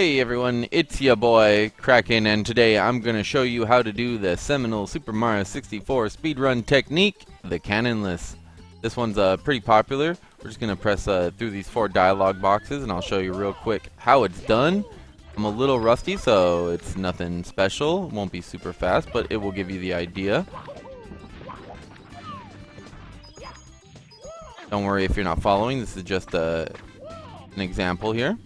Hey everyone, it's ya boy, Kraken, and today I'm going to show you how to do the seminal Super Mario 64 speedrun technique, the Cannonless. This one's pretty popular. We're just going to press through these 4 dialog boxes, and I'll show you real quick how it's done. I'm a little rusty, so it's nothing special. It won't be super fast, but it will give you the idea. Don't worry if you're not following, this is just an example here.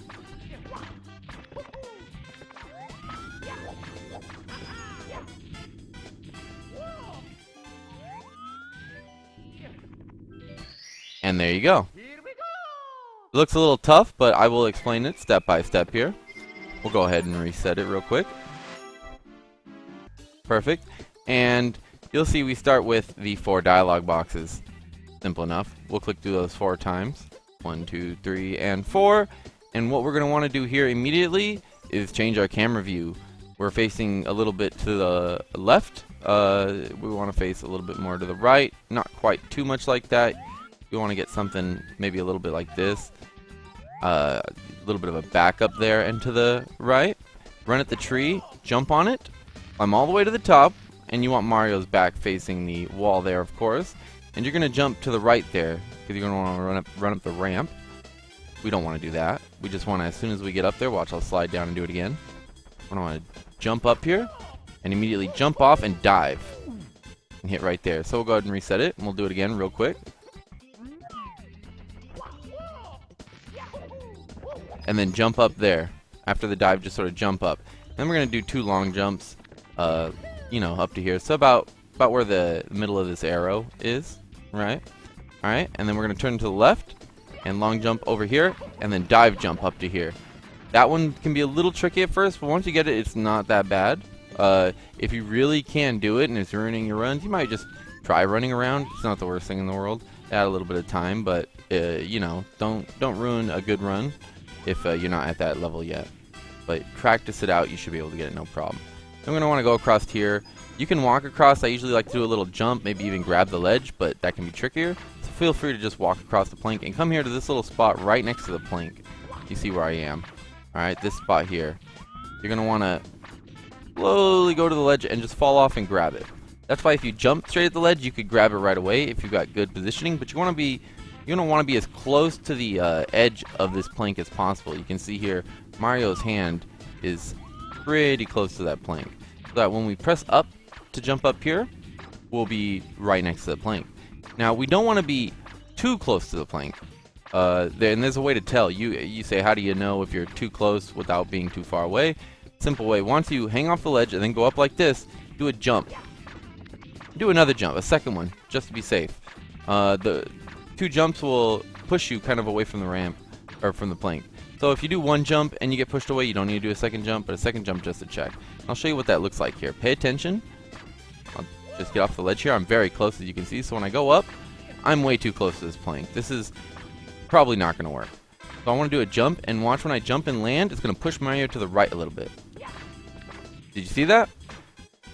And there you go. It looks a little tough, but I will explain it step by step here. We'll go ahead and reset it real quick. Perfect. And you'll see we start with the 4 dialog boxes. Simple enough. We'll click through those 4 times. 1, 2, 3, and 4. And what we're going to want to do here immediately is change our camera view. We're facing a little bit to the left. We want to face a little bit more to the right. Not quite too much like that. You want to get something maybe a little bit like this. A little bit of a backup there and to the right. Run at the tree, jump on it, climb all the way to the top, and you want Mario's back facing the wall there, of course. And you're going to jump to the right there, because you're going to want to run up the ramp. We don't want to do that. We just want to, as soon as we get up there, watch, I'll slide down and do it again. I want to jump up here, and immediately jump off and dive. And hit right there. So we'll go ahead and reset it, and we'll do it again real quick. And then jump up there. After the dive, just sort of jump up. Then we're going to do 2 long jumps, you know, up to here. So about where the middle of this arrow is, right? Alright, and then we're going to turn to the left, and long jump over here, and then dive jump up to here. That one can be a little tricky at first, but once you get it, it's not that bad. If you really can do it, and it's ruining your runs, you might just try running around. It's not the worst thing in the world. Add a little bit of time, but, you know, don't ruin a good run if you're not at that level yet. But practice it out, you should be able to get it no problem. I'm going to want to go across here. You can walk across. I usually like to do a little jump, maybe even grab the ledge, but that can be trickier. So feel free to just walk across the plank and come here to this little spot right next to the plank. You see where I am. Alright, this spot here. You're going to want to slowly go to the ledge and just fall off and grab it. That's why if you jump straight at the ledge, you could grab it right away if you've got good positioning, but you want to be you're going to want to be as close to the edge of this plank as possible. You can see here, Mario's hand is pretty close to that plank. So that when we press up to jump up here, we'll be right next to the plank. Now, we don't want to be too close to the plank. And there's a way to tell. You say, how do you know if you're too close without being too far away? Simple way. Once you hang off the ledge and then go up like this, do a jump. Do another jump, a second one, just to be safe. The 2 jumps will push you kind of away from the ramp, or from the plank. So if you do 1 jump and you get pushed away, you don't need to do a second jump, but a second jump just to check. I'll show you what that looks like here. Pay attention. I'll just get off the ledge here. I'm very close, as you can see. So when I go up, I'm way too close to this plank. This is probably not going to work. So I want to do a jump, and watch when I jump and land, it's going to push Mario to the right a little bit. Did you see that?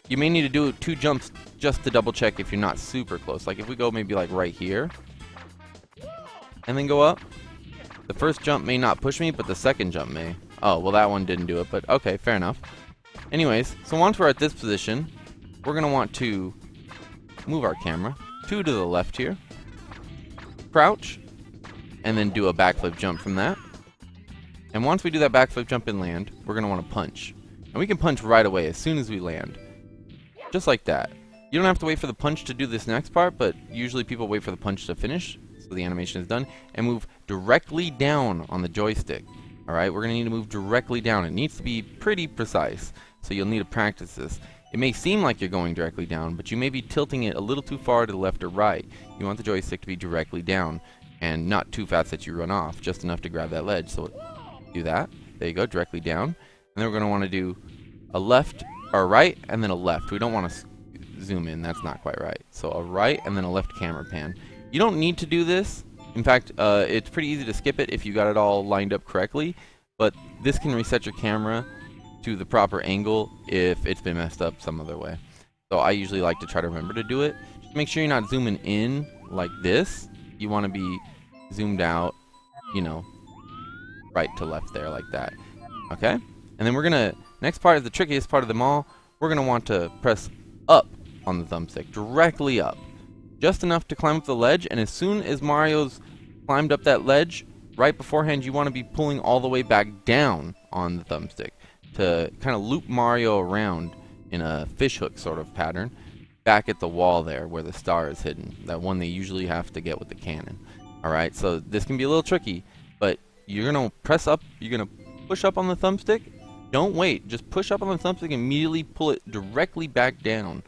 You may need to do 2 jumps just to double check if you're not super close. Like if we go maybe like right here, and then go up. The first jump may not push me, but the second jump may. Oh, well that one didn't do it, but okay, fair enough. Anyways, so once we're at this position, we're going to want to move our camera 2 to the left here, crouch, and then do a backflip jump from that. And once we do that backflip jump and land, we're going to want to punch. And we can punch right away as soon as we land. Just like that. You don't have to wait for the punch to do this next part, but usually people wait for the punch to finish, so the animation is done, and move directly down on the joystick. Alright, we're going to need to move directly down. It needs to be pretty precise, so you'll need to practice this. It may seem like you're going directly down, but you may be tilting it a little too far to the left or right. You want the joystick to be directly down, and not too fast that you run off, just enough to grab that ledge. So do that. There you go, directly down. And then we're going to want to do a left or a right, and then a left. We don't want to zoom in, that's not quite right. So a right, and then a left camera pan. You don't need to do this. In fact, it's pretty easy to skip it if you got it all lined up correctly, but this can reset your camera to the proper angle if it's been messed up some other way. So I usually like to try to remember to do it. Just make sure you're not zooming in like this. You want to be zoomed out, you know, right to left there like that. Okay? And then we're gonna, next part is the trickiest part of them all. We're gonna want to press up on the thumbstick, directly up. Just enough to climb up the ledge, and as soon as Mario's climbed up that ledge, right beforehand you want to be pulling all the way back down on the thumbstick to kind of loop Mario around in a fishhook sort of pattern back at the wall there where the star is hidden, that one they usually have to get with the cannon. Alright, so this can be a little tricky, but you're going to press up, you're going to push up on the thumbstick. Don't wait, just push up on the thumbstick and immediately pull it directly back down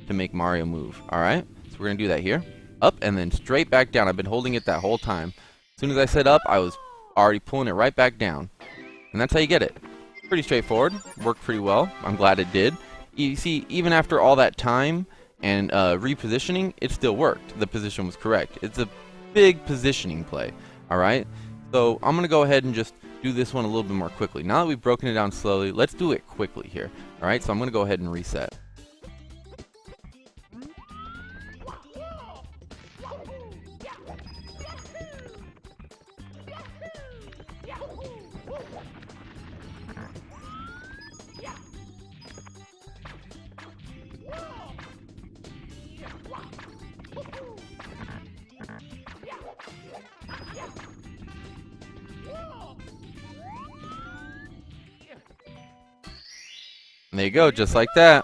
to make Mario move. Alright, so we're going to do that here. Up and then straight back down. I've been holding it that whole time. As soon as I said up, I was already pulling it right back down. And that's how you get it. Pretty straightforward. Worked pretty well. I'm glad it did. You see, even after all that time and repositioning, it still worked. The position was correct. It's a big positioning play. Alright? So I'm going to go ahead and just do this one a little bit more quickly. Now that we've broken it down slowly, let's do it quickly here. Alright? So I'm going to go ahead and reset. There you go, just like that.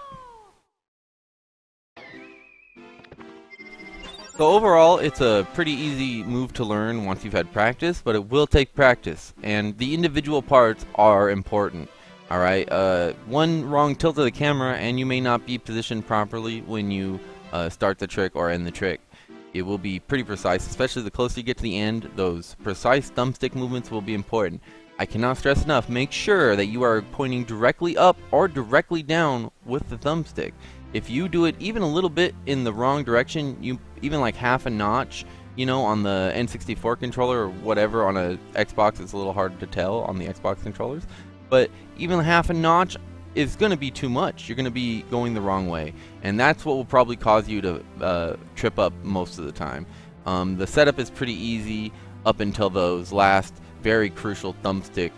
So overall, it's a pretty easy move to learn once you've had practice, but it will take practice, and the individual parts are important. Alright, one wrong tilt of the camera and you may not be positioned properly when you start the trick or end the trick. It will be pretty precise, especially the closer you get to the end. Those precise thumbstick movements will be important. I cannot stress enough, make sure that you are pointing directly up or directly down with the thumbstick. If you do it even a little bit in the wrong direction, even like half a notch, you know, on the N64 controller or whatever, on a Xbox it's a little hard to tell on the Xbox controllers, but even half a notch is going to be too much. You're going to be going the wrong way, and that's what will probably cause you to trip up most of the time. The setup is pretty easy up until those last very crucial thumbstick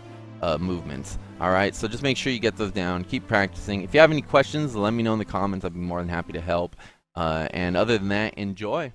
movements. Alright, so just make sure you get those down, keep practicing. If you have any questions, let me know in the comments. I'd be more than happy to help. And other than that, enjoy.